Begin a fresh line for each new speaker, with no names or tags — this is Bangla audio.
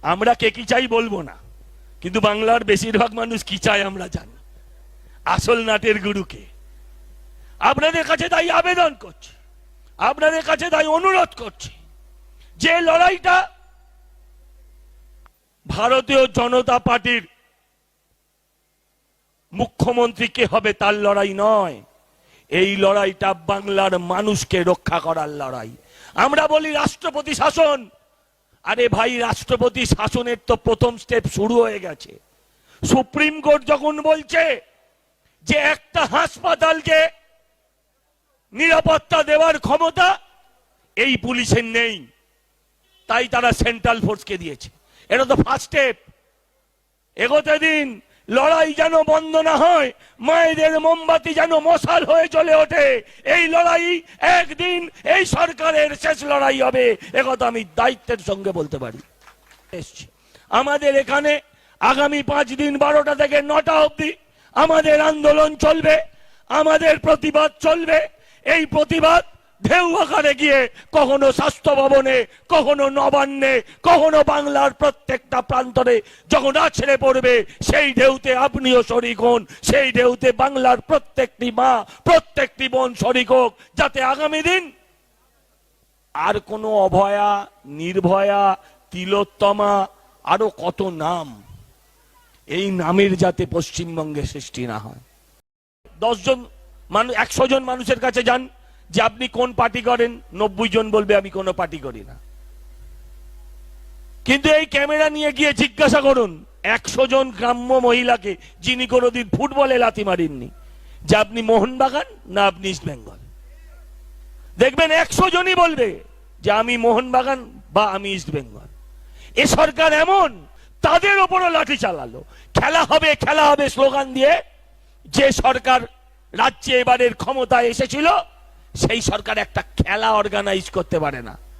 আমরা কে কি চাই বলবো না, কিন্তু বাংলার বেশিরভাগ মানুষ কি চায় আমরা জানি। আসল নাটের গুরুকে। আপনাদের কাছে তাই আবেদন করছি, আপনাদের কাছে তাই অনুরোধ করছি, যে লড়াইটা ভারতীয় জনতা পার্টির মুখ্যমন্ত্রী কে হবে তার লড়াই নয়, এই লড়াইটা বাংলার মানুষকে রক্ষা করার লড়াই। আমরা বলি রাষ্ট্রপতি শাসন, আরে ভাই রাষ্ট্রপতি শাসনের তো প্রথম স্টেপ শুরু হয়ে গেছে। সুপ্রিম কোর্ট যখন বলছে যে একটা হাসপাতালকে নিরাপত্তা দেওয়ার ক্ষমতা এই পুলিশের নেই, তাই তারা সেন্ট্রাল ফোর্সকে দিয়েছে। এটা তো ফার্স্ট স্টেপ। এগোতে দিন, লড়াই যেন বন্ধ না হয়, মায়েদের মোমবাতি যেন মশাল হয়ে চলে ওঠে। এই লড়াই একদিন এই সরকারের শেষ লড়াই হবে, একথা আমি দায়িত্বের সঙ্গে বলতে পারি। আমাদের এখানে আগামী 5 দিন 12টা থেকে 9টা অবধি আমাদের আন্দোলন চলবে, আমাদের প্রতিবাদ চলবে। এই প্রতিবাদ ঢেউ আকারে গিয়ে কখনো স্বাস্থ্য ভবনে, কখনো নবান্নে, কখনো বাংলার প্রত্যেকটা প্রান্তরে যখন আছড়ে পড়বে, সেই ঢেউতে আপনিও শরিক হন, সেই ঢেউতে বাংলার প্রত্যেকটি মা, প্রত্যেকটি বোন শরিক হোক, যাতে আগামী দিন আর কোনো অভয়া, নির্ভয়া, তিলোত্তমা, আরো কত নাম, এই নামের যাতে পশ্চিমবঙ্গে সৃষ্টি না হয়। 10 জন মানুষ, 100 জন মানুষের কাছে যান যে আপনি কোন পার্টি করেন, 90 জন বলবে আমি কোনো পার্টি করি না। কিন্তু এই ক্যামেরা নিয়ে গিয়ে জিজ্ঞাসা করুন 100 জন গ্রাম্য মহিলাকে যিনি কোনোদিন ফুটবলে লাথি মারেননি, যে আপনি মোহনবাগান না আপনি ইস্ট বেঙ্গল। দেখবেন 100 জনই বলবে যে আমি মোহনবাগান বা আমি ইস্ট বেঙ্গল। এ সরকার এমন, তাদের ওপরও লাঠি চালালো। খেলা হবে, খেলা হবে স্লোগান দিয়ে। যে সরকার রাজ্যে এবারের ক্ষমতায় এসেছিল, সেই সরকার একটা খেলা অর্গানাইজ করতে পারে না।